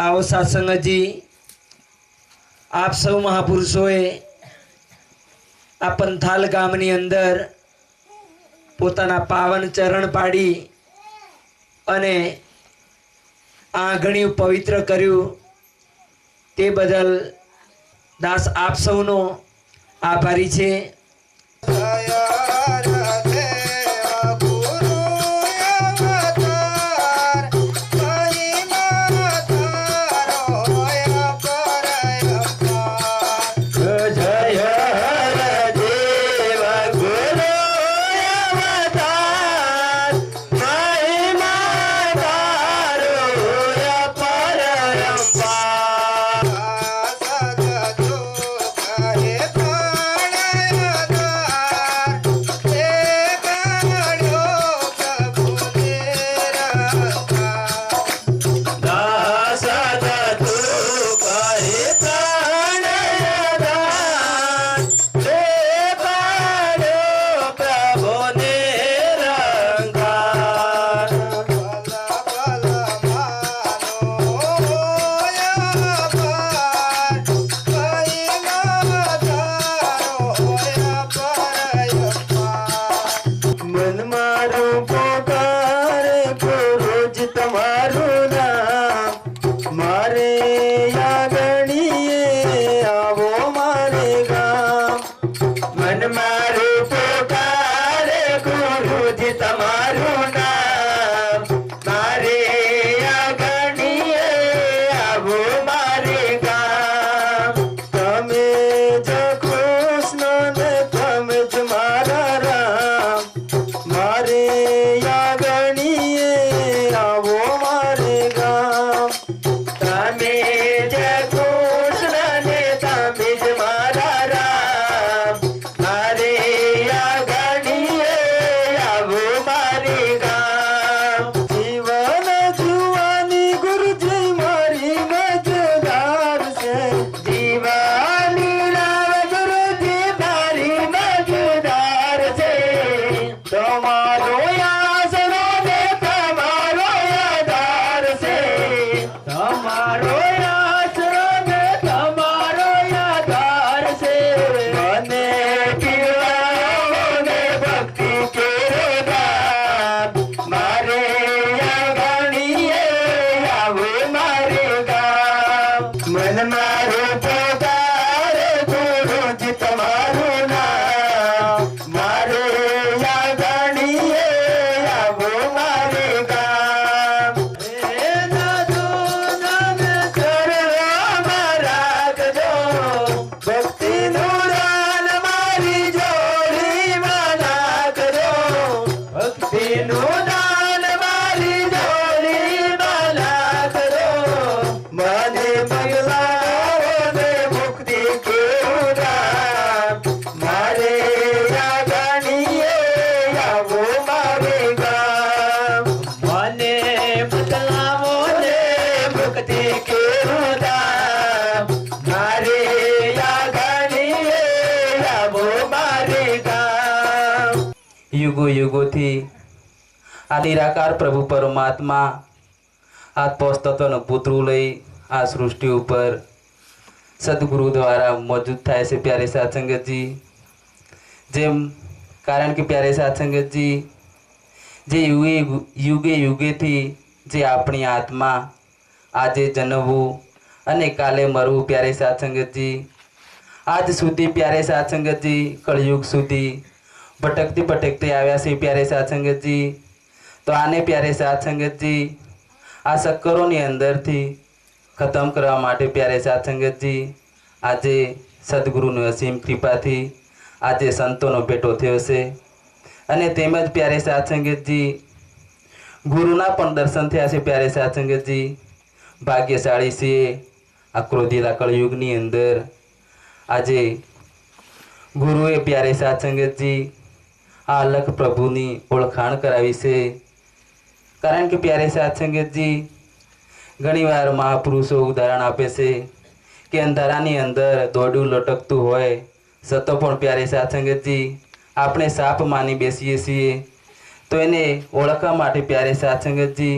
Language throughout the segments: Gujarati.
आओ सत्संग जी आप सौ महापुरुषोए आ पंथाल गामनी अंदर पोताना पावन चरण पाड़ी अने आंगणियों पवित्र कर्यु ते बदल दास आप सौनो आभारी छे। युगो युगो थी आ निराकार प्रभु परमात्मा आ पोस्तत्वनो पुतरू लई आ सृष्टि पर सदगुरु द्वारा मौजूद थाय से प्यारे साथ संगत जी। जेम कारण के प्यारे साथ संगत जी जे युगे युगे थी जे अपनी आत्मा आजे जन्मवू अने काले मरवू प्यारे साथ संगत जी। आज सुधी प्यारे साथ संगत जी कलयुग सुधी भटकती भटकते आव्या से प्यारे साथ संगत जी। तो आने प्यारे साथ संगत जी आ सक्करोनी अंदर थी खत्म करवा माटे प्यारे साथ संगत जी आजे सद्गुरुनी असीम कृपा थी आजे संतोनो भेटो थयो छे। अने तेमज प्यारे साथ संगत जी गुरुना पण दर्शन थया छे प्यारे साथ संगत जी। भाग्यशाળી छे आ क्रोधीला कलयुगनी अंदर आजे गुरुए प्यारे साथ संगत जी आ अलग प्रभुनी ओळखाण करावी छे। कारण के प्यारे साथ संगत जी घणीवार महापुरुषो उदाहरण आपे छे कि अंधारानी अंदर दौड्યું लटकતું होय छतो पण प्यारे साथ संगत जी आपणे साप मानी बेसीए छीए तो एने ओळखवा माटे प्यारे साथ संगत जी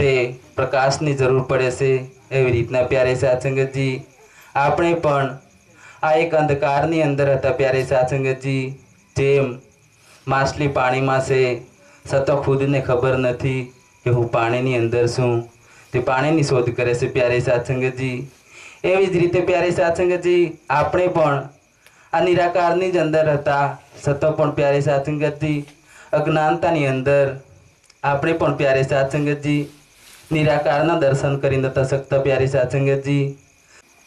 તે પ્રકાશની જરૂર પડે છે, એવી રીતના પ્યારે સાધસંગતજી આપણે પણ આ એક અંધકારની અંદર હતા પ્યારે સાધસંગતજી. જેમ માછલી પાણીમાં છે છતાં ખુદને ખબર નથી કે હું પાણીની અંદર છું, તે પાણીની શોધ કરે છે પ્યારે સાધસંગતજી. એવી જ રીતે પ્યારે સાધસંગતજી આપણે પણ આ નિરાકારની જ અંદર હતા છતાં પણ પ્યારે સાધસંગતજી અજ્ઞાનતાની અંદર આપણે પણ પ્યારે સાધસંગતજી નિરાકારના દર્શન કરી નતા શકતા પ્યારે સાધસંગતજી.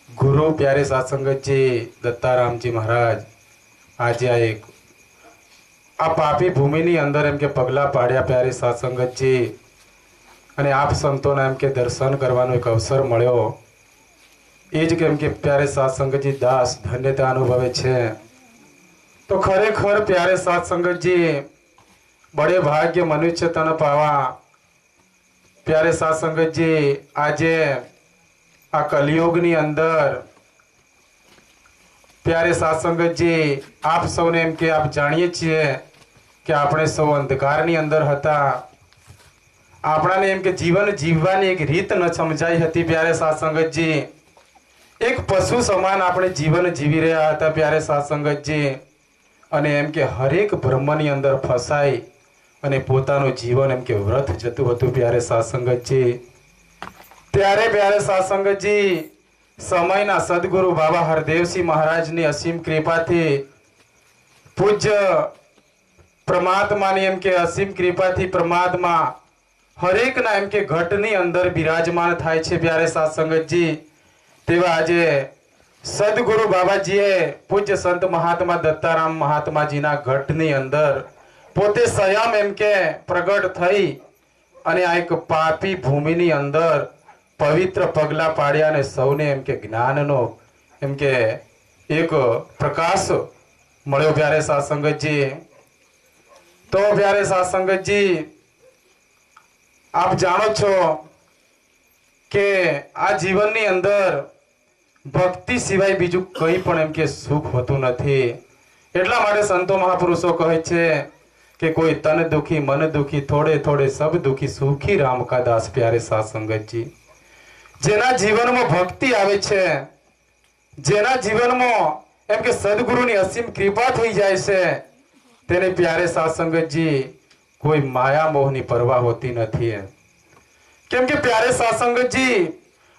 ગુરુ પ્યારે સાધસંગતજી દત્તારામજી મહારાજ આજે આ પાપી ભૂમિની અંદર એમ કે પગલાં પાડ્યા પ્યારે સાધસંગતજી, અને આપ સંતોના એમ કે દર્શન કરવાનો એક અવસર મળ્યો. એ જ કેમ કે પ્યારે સાધસંગતજી દાસ ધન્યતા અનુભવે છે. તો ખરેખર પ્યારે સાધસંગતજી બડે ભાગ્ય મનુષ્ય તન પાવા. પ્યારે સાધસંગતજી આજે આ કલિયુગની અંદર પ્યારે સાધસંગતજી આપ સૌને એમ કે આપ જાણીએ છીએ કે આપણે સૌ અંધકારની અંદર હતા. આપણાને એમ કે જીવન જીવવાની એક રીત ન સમજાઈ હતી પ્યારે સાધસંગતજી. એક પશુ સમાન આપણે જીવન જીવી રહ્યા હતા પ્યારે સાધસંગતજી, અને એમ કે હરેક ભ્રમની અંદર ફસાઈ અને પોતાનું જીવન એમ કે વ્રત જતું હતું પ્યારે સાધસંગતજી. ત્યારે પ્યારે સાધસંગતજી સમયના સદગુરુ બાબા હરદેવસિંહ મહારાજની અસીમ કૃપાથી, પૂજ્ય પરમાત્માની એમ કે અસીમ કૃપાથી પરમાત્મા હરેકના એમ કે ઘટની અંદર બિરાજમાન થાય છે પ્યારે સાધસંગતજી. તેવા આજે સદગુરુ બાબાજીએ પૂજ્ય સંત મહાત્મા દત્તારામ મહાત્માજીના ઘટની અંદર પોતે સ્વયં એમ કે પ્રગટ થઈ અને આ એક પાપી ભૂમિની અંદર પવિત્ર પગલા પાડ્યા અને સૌને એમ કે જ્ઞાનનો એમ કે એક પ્રકાશ મળ્યો પ્યારે સાધસંગતજી. તો પ્યારે સાધસંગતજી આપ જાણો છો કે આ જીવનની અંદર ભક્તિ સિવાય બીજું કંઈ પણ એમ કે સુખ હોતું નથી. એટલા માટે સંતો મહાપુરુષો કહે છે કે કોઈ તન દુખી મન દુખી થોડે થોડે સબ દુખી સુખી રામ કા દાસ પ્યારે સાધસંગતજી. જેના જીવનમાં ભક્તિ આવે છે, જેના જીવનમાં એમ કે સદગુરુની અસીમ કૃપા થઈ જાય છે, તેને પ્યારે સાધસંગતજી કોઈ માયા મોહની પરવા હોતી નથી. કેમ કે પ્યારે સાધસંગતજી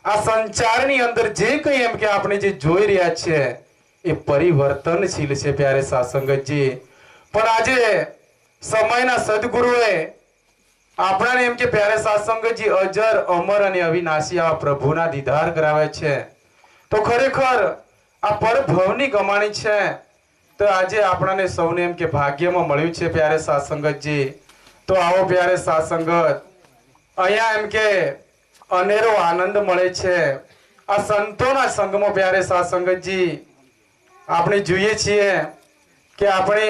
આ સંચારની અંદર જે કંઈ એમ કે આપણે જે જોઈ રહ્યા છે એ પરિવર્તનશીલ છે પ્યારે સાધસંગતજી. પણ આજે સમયના સદગુરુએ આપણાને એમ કે પ્યારે સાધસંગતજી અજર અમર અને અવિનાશી આ પ્રભુના દીદાર કરાવે છે. તો ખરેખર આ પરભવની કમાણી છે. તો આજે આપણાને સૌને એમ કે ભાગ્યમાં મળ્યું છે પ્યારે સાધસંગતજી. તો આવો પ્યારે સાધસંગત, અહીંયા એમ કે અનેરો આનંદ મળે છે આ સંતોના સંગમાં પ્યારે સાધસંગતજી. આપણે જોઈએ છીએ કે આપણે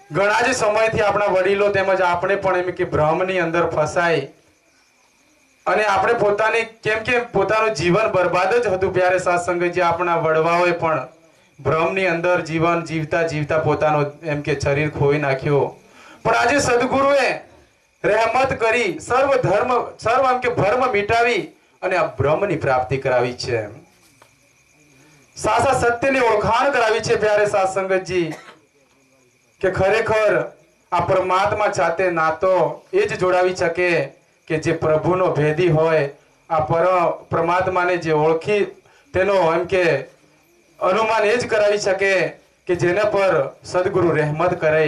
ઘણા જ સમયથી આપણા વડીલો તેમજ આપણે પણ એમ કે ભ્રમની અંદર ફસાઈ અને આપણે પોતાની કેમ કે પોતાનું જીવન બરબાદ જ હતું પ્યારે સાધસંગતજી. આપણા વડવાઓએ પણ ભ્રમની અંદર જીવન જીવતા જીવતા પોતાનું એમ કે શરીર ખોઈ નાખ્યો. પણ આજે સદગુરુએ રહેમત કરી સર્વ એમ કે ભર્મ મિટાવી અને આ બ્રહ્મની પ્રાપ્તિ કરાવી છે. સાચા સત્યની ઓળખાણ કરાવી છે પ્યારે સાધસંગતજી. કે ખરેખર આ પરમાત્મા સાથે નાતો એ જ જોડાવી શકે કે જે પ્રભુનો ભેદી હોય. આ પરમાત્માને જે ઓળખી તેનો એમ કે અનુમાન એ જ કરાવી શકે કે જેના પર સદગુરુ રહેમત કરે.